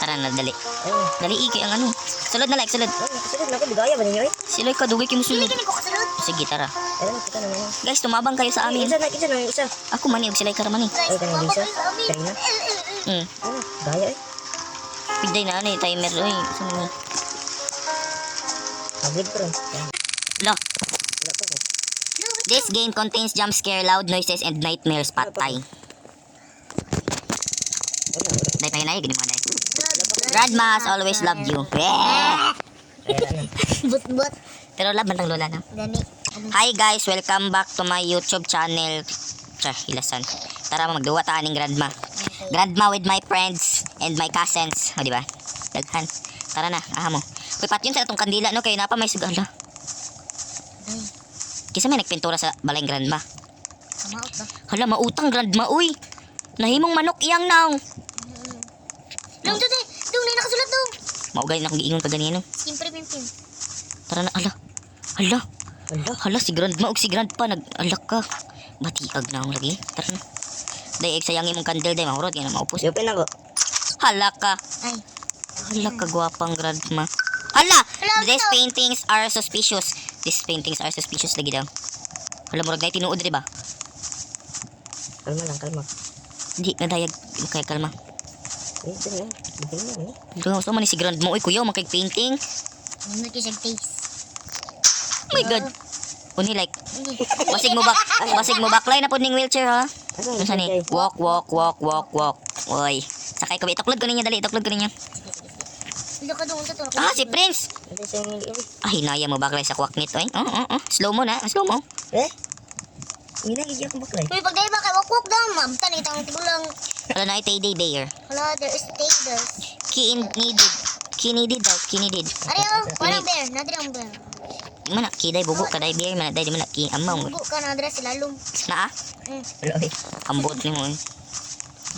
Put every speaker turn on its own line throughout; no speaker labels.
Tara na, dali.
Ay,
Dali, iki ang ano. Sulod na, like, sulod.
kasunod na ako. Bigaya ba ninyo eh?
Sila ka, dugay kayo sulod.
Kini ko kasunod.
Sige, tara.
Ayun, kita naman yun.
Guys, tumabang kayo sa amin.
Isa na, isa.
Ako mani, og sila karamani.
Ay, kanang Lisa. Kanina. Ano, gaya eh.
Pigday na, ano eh, timer. Uy, saan mo?
Pagod pa rin.
Lo,
Wala pa ko.
this game contains jump scare, loud noises, and nightmares. Patay. Day pa hinay, gini mo day. Grandma has always loved you.
But.
Pero love bantang lola na.
Gani.
Hi guys, welcome back to my YouTube channel. Hilasan. Tara magduwa ta aning grandma. Grandma with my friends and my cousins. O di ba? Daghan. Tara na, aha mo. Uy, patyon sa atong kandila no kay napa may sigala. Kisa may nagpintura sa balayng grandma.
Kamaot ba?
Hala, mautang grandma uy. Nahimong manok iyang naong.
Dong, dong, dong, na nakasulat dong.
Maugay na akong giingon pa ganino.
Simpre pimpin.
Tara na, hala, si grandma ug si grandpa nag-alak ka. Matiag na akong lagi. Tara na. Day, sayang imong candle day, mahurot, yan ang maupos.
Siyopin ako.
Hala ka.
Ay.
Hala ka, gwapang grandma. Hala! These paintings are suspicious. These paintings are suspicious lagi daw. Hala, murag na tinuod, diba?
Kalma lang, kalma.
Hindi, nadayag. Kaya kalma.
Eh, ito na. Ito na.
Ito gusto man ni si grandma. Uy, kuya, makag-painting.
Ano kisag taste?
Oh my God. Uni like, basig mo baklay na po ning wheelchair ha. Ano sa ni? Walk. Uy. Sakay ko. Itoklod ko ninyo, dali. Itoklod ko ninyo.
Hindi ka doon sa tulog.
Ah, si Prince.
Ito siya yung liit.
Ah, hinaya mo baklay sa kwaknit. Uy. Slow mo na. Slow mo.
Eh? Hindi na higyan ko baklay.
Uy, pag dahil ba kay wakwak daw, mabtan na kitang tigulang.
Wala na itay day there.
Hala, there is taters.
Kinidid daw. Kinidid.
Ari oh, walang bear. Nadiri ang bear.
Mana, kiday bubuk ka day beer. Mana, day di mana ki amaw.
Bugo ka nadira sila lum.
Na ah.
Wala eh.
Ambot ni mo eh.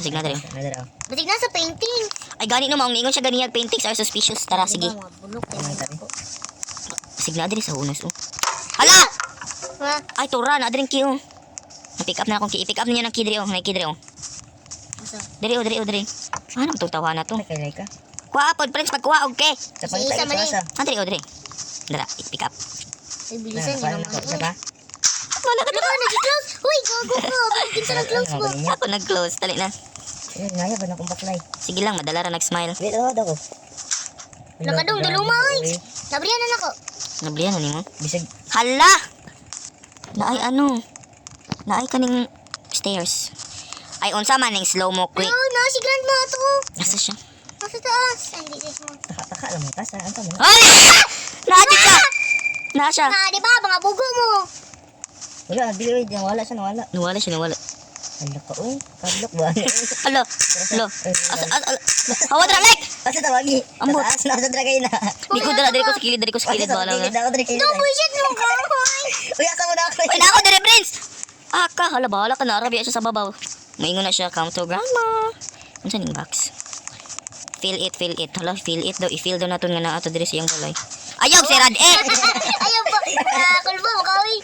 Basig na dali.
Nadara.
Batig na sa painting.
Ay, gani no, maong ningon siya ganiyag paintings are suspicious. Tara, sige.
Mga bulok tayo.
Basig na dali sa unos oh. Hala!
Ha?
Ay, tura, na adring ki oh. Na-pick up na akong ki. I-pick up niya ng kidri oh. Kidri oh.
Asa?
Diri. Ano itong tawa na to?
Kaya ka.
Kuha po, friends, pagkuha, okay.
Sa pangita
Isa man
ito asa.
Diri. Dara, i-pick up.
Ay, bilisan niya naman.
Isa ka?
Wala ka
Ano ka, nag-close? Uy, gago ka. Bakit sa nag-close mo?
Ako nag-close, dali na.
Eh, ngaya ba na akong baklay?
Sige lang, madala ra nag-smile.
Wait, ako.
Nakadong, duluma, oy. Nabriyan na nako.
Nablihan ni mo.
Bisag.
Hala! Naay ano? Naay kaning stairs. Ay, unsa man ning slow mo quick.
No, na, si grandma to.
Nasa siya?
Nasa taas. Ay, hindi siya mo.
Taka lang mo. Tasa, ano mo?
Ay! Naati ka! Na siya.
Na, di ba, mga bugo mo.
Wala, nagbiloy. Nawala siya, nawala.
Nawala siya, nawala.
Ano ka, oh? Kablok ba?
Alo. Hawad ra, like!
Asa tawagi?
Ambot.
Taas na, asa dragay na.
Di ko dala, dari ko sa kilid. Bala nga.
Ako dragay
No,
na.
bullshit mo, kahoy.
Uy, asa mo na ako?
Uy, nako, dire, Prince! Aka, hala, bahala ka na. Arabi siya sa babaw. Maingon na siya, come to grandma. Ano sa ning box? Feel it. Hala, feel it daw. I-feel daw natin nga na ato dire siyang balay. Ayaw, si Rad, eh!
Ayaw po. Kulbo mo, kahoy.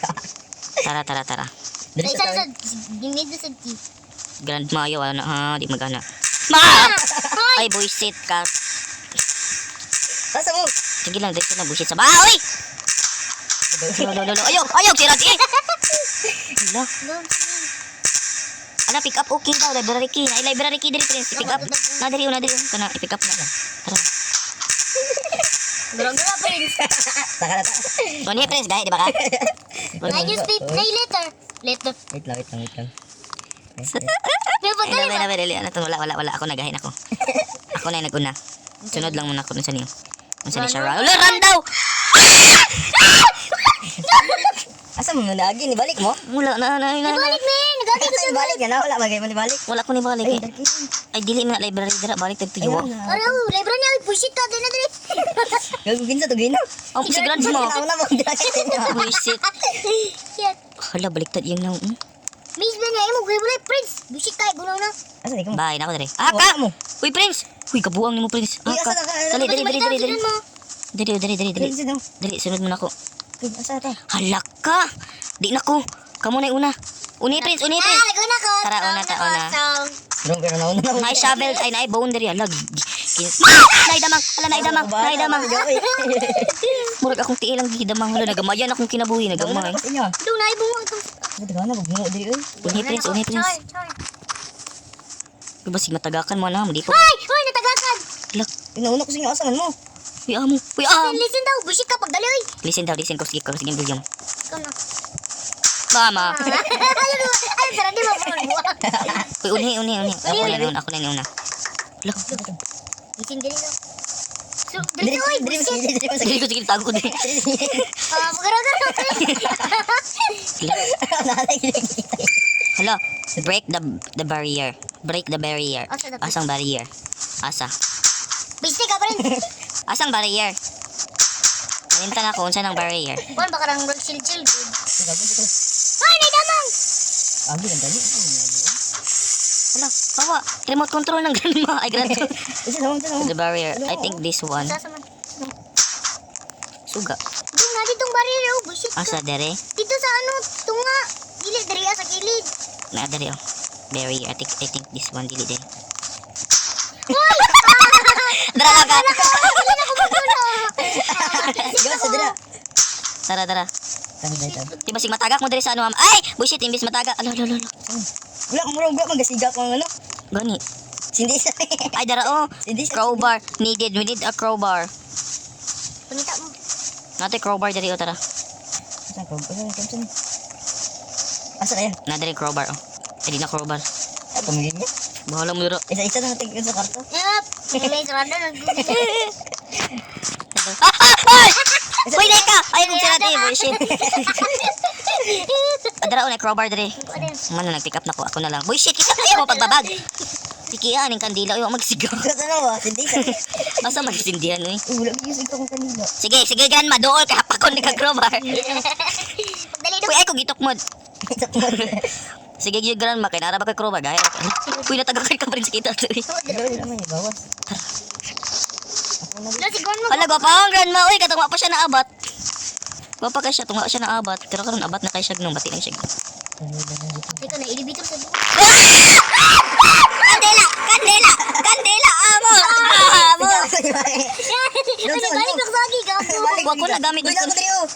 Tara.
Dali
Ay,
sa
isa
tawag.
sa gimid na sa key.
Grandma, ayaw, wala na, ha? Di magana. Ma! Ay, buisit ka.
Asa mo?
Sige lang, dito na buisit sa bahay. Lolo. Ayaw, si Rad, eh! Hala. Ana, pick up okay daw, library key. Na library key diri, Prince. I-pick up. Na diri. Kana, i-pick up na. Tara.
Gura-gura, Prince.
Taka na ta.
Gani, Prince, gaya, di ba ka?
Letter.
Wait lang.
May pagdali ba?
Dali. Ano to? Wala. Ako nagahin ako. Ako na yung nag-una. Sunod lang muna ako dun sa niyo. Dun sa ni Shara. Ula, run daw!
Asa mo nagi ni balik mo?
Wala na.
Balik, men. Nagati ko
Asa ni balik na wala bagay mo ni balik.
Wala ko ni balik
Ay,
eh.
daki.
Ay, dili mo na library dira. Balik tagtuyo.
Ano, libre niya. Pushit ka. Dali na dali.
Gago kinsa to gina.
Oh, si grandma.
Una mo dali.
Buisit.
Shit.
Hala, baliktad yung naong.
Miss ba niya? Imo, gulay, Prince. Bushit ka. Gunaw na.
Asa ni ko?
Bye, nako dali.
Wala
Aka!
mo.
Uy, Prince! Uy, kabuang ni mo, Prince.
Uy,
Aka!
asa ka?
Dali.
Tignan mo.
Dali.
Kinsa daw?
Dali, sunod mo na ako.
Asa ta?
Hala ka! Di na ko. Kamu na yung una. Uni, Prince.
Laguna ko.
Tara, una.
Bro, pero nauna na.
Naay shovel, ay naay bone diri. Hala, Naidamang, hala naidamang. Murag akong tiilang gidamang, hala nagamayan akong kinabuhi, nagamay.
Doon na ibungo ito.
Dagana magbungo diri oy.
Unhi prince. Basig matagakan mo na, di po.
Ay! Hoy, natagakan!
Hala,
Inauna ko sa inyo asaman mo.
uy amo, uy am.
Listen daw, bullshit ka pagdali, oy.
Listen ko, sige, William.
Ikaw na.
Mama.
Ay, sarang di mapulbuha.
Uy, unhi. Ako na yung una. Hala,
Listen, dali daw. So, dali, oy, bullshit.
sige, tago ko din.
Magaragar na.
Hala, break the barrier. Break the barrier. Asang barrier? Asa?
Bistik ka pa rin.
Asang barrier? Kalimtan ako, unsa ng barrier?
Kuan baka rang chill. Ay, naidamang!
Abi lang dali.
Hala, bawa, remote control ng grandma. Ay, grandma.
Isa naman.
The barrier, I think this one.
Sasaman.
Suga.
Doon na ditong baril, oh. Bullshit ka.
Asa, dere?
Dito sa ano, tunga. Dili, dari sa kilid.
Na, dere, oh. Barrier, I think this one, dili, dere.
Hoy!
Dara ka!
Dili na ko magdulo.
Sige sa dira.
Tara.
Tani dai.
Di ba sig matagak mo dere sa ano, ma'am? Ay! Bullshit, imbis matagak. Alo.
Wala mo magasiga ko ang ano.
Gani.
Sindi sa.
Ay, dara, oh.
Sindi sa.
Crowbar. We need a crowbar.
Punita mo.
Nate crowbar dere, oh, tara.
Saan ko? Asa kaya?
Na dere crowbar, oh. Ay, di na crowbar.
Ay, pamilya niya.
Bahala mo dero.
Isa na tingin sa karto.
Yup. May sarada na.
Uy, ka! Ay, kung sila di, bullshit. Dara, oh, na crowbar dere. Man, nag-pick up na ko. Ako na lang. Bullshit, kita kayo mo pagbabag. Sikian, yung kandila. Uy, magsigaw.
Sa ano ba? Sindi sa.
Basta magsindihan, uy.
Wala mo yung kong kanila.
Sige, grandma, dool ka hapakon ni ka-crowbar.
Dali daw.
Uy, ay ko gitok mo. Sige, yung grandma, kaya naraba kay crowbar, gaya. Uy, natagak kay ka pa rin sa kita.
Dalawa naman yung bawas.
Dali, sigon mo.
Hala, gwapa ang grandma. Uy, katungwa pa siya na abat. Gwapa ka siya, tungwa siya na abat. Pero karon abat na kay siya nung bati lang siya.
Ikaw na, ilibito sa buwan.
Kandela, amo.
Balik lang sa agi, gago.
Huwag ko na gamit dito.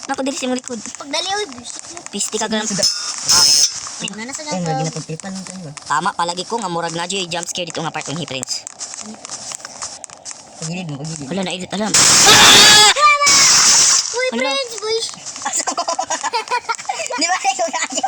Naku, dili si mo likod.
Pagdali, oy, bullshit mo.
Pisti ka grandma.
Ano na sa
Ay, lagi
gato?
na pagtipan ng kanila.
Tama, palagi ko nga murag na dyan jump scare dito nga part ng Prince.
Pagilid mo.
Wala na, alam.
Uy,
Ano?
friends, bush.
Di ba ikaw na kayo?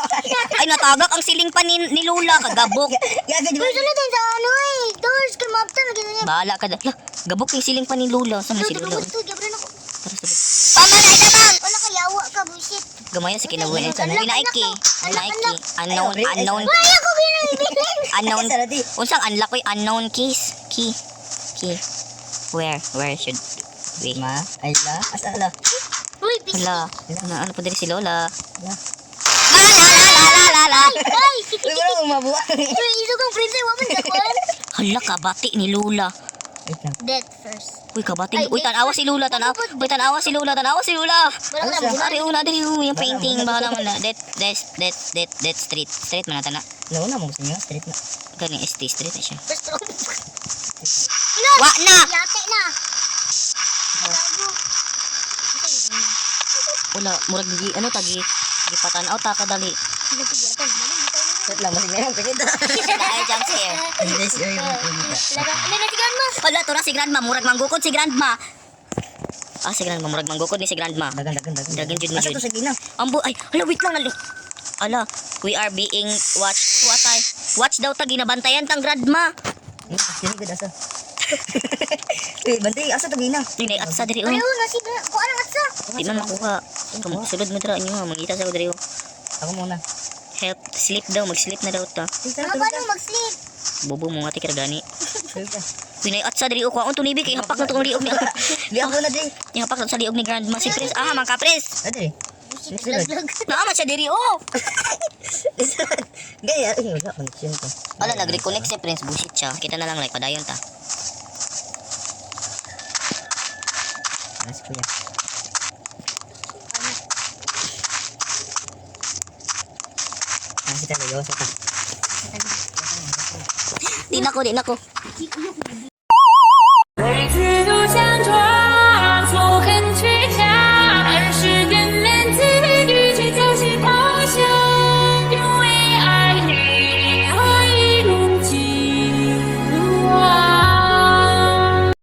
Ay, natagak ang siling pa ni Lula, kagabok.
Gabi, di ba?
Uy, sunod din sa ano eh. Doors, kalmapta, lagyan niya.
Bahala ka. Lah, gabok yung siling pa ni Lula. Saan na si Lula?
Gusto, gabrin ako.
Tara, sabit. Tama na, itabang!
Wala ka, yawa ka, bullshit.
Gamaya sa kinabuhi. Inaiki. Unknown.
Why ako binibili?
Unknown.
Ay, sarati.
Unsang unlock ko unknown keys. Key. Where should we?
Ma, Ayla, asa ala?
Uy, pis.
Hala. Ano pa diri si Lola?
La.
La.
Ay!
Uy, wala kong mabuha.
Uy, iso kong prinsay, waman ka kwan.
Hala, kabati ni Lula.
Wait lang.
Death first.
Uy, kabati. Uy, tanawa si Lula. Uy, tanawa si Lula.
Wala ka na
Ano
buhay.
Ari una diri yung painting bahala mo na. That street. Street man na.
Nauna mo gusto niyo? Street na.
Galing ST street na siya.
First round.
Wa na.
Yate na. Gago.
Wala, murag gi ano tagi gipatanaw ta kadali.
Wait lang, masig na yun. Pagkita.
Ay jump scare.
Ay, yes, yun yung pagkita.
Ano na si Grandma?
Hala, to na si grandma, murag manggukod si grandma. Si grandma murag manggukod ni si grandma.
Dagan.
Dagan, jud mo,
Asa
jud.
to sa gina?
Ambo ay, hala wait lang nali. Ala, we are being watched. Watch daw ta ginabantayan tang grandma.
Sini ko asa. Eh, bantay, asa to gina?
Ni at sa diri oh.
Pareho na si Grandma. Kuha ang atsa.
Di man makuha. Sulod mo dira inyo, mangita sa ko diri oh.
Ako muna.
Help, sleep daw, mag-sleep na daw ta.
Ano ba nung mag-sleep?
Bobo mo nga ti karagani.
Sleep ka.
Pinay at sa diri oh, kuha tunibi kay hapak na tong liog ni.
Di ako na di.
Hapak na sa liog ni grandma si Prince. Ah, mga Prince.
Adi.
Lag-lag.
Naaman siya diri oh.
Gaya, wala connection ko.
Wala, nag-reconnect si Prince. Bullshit siya. Kita na lang like, padayon ta.
Mas kuya. Kita layo sa ta.
Di na ko.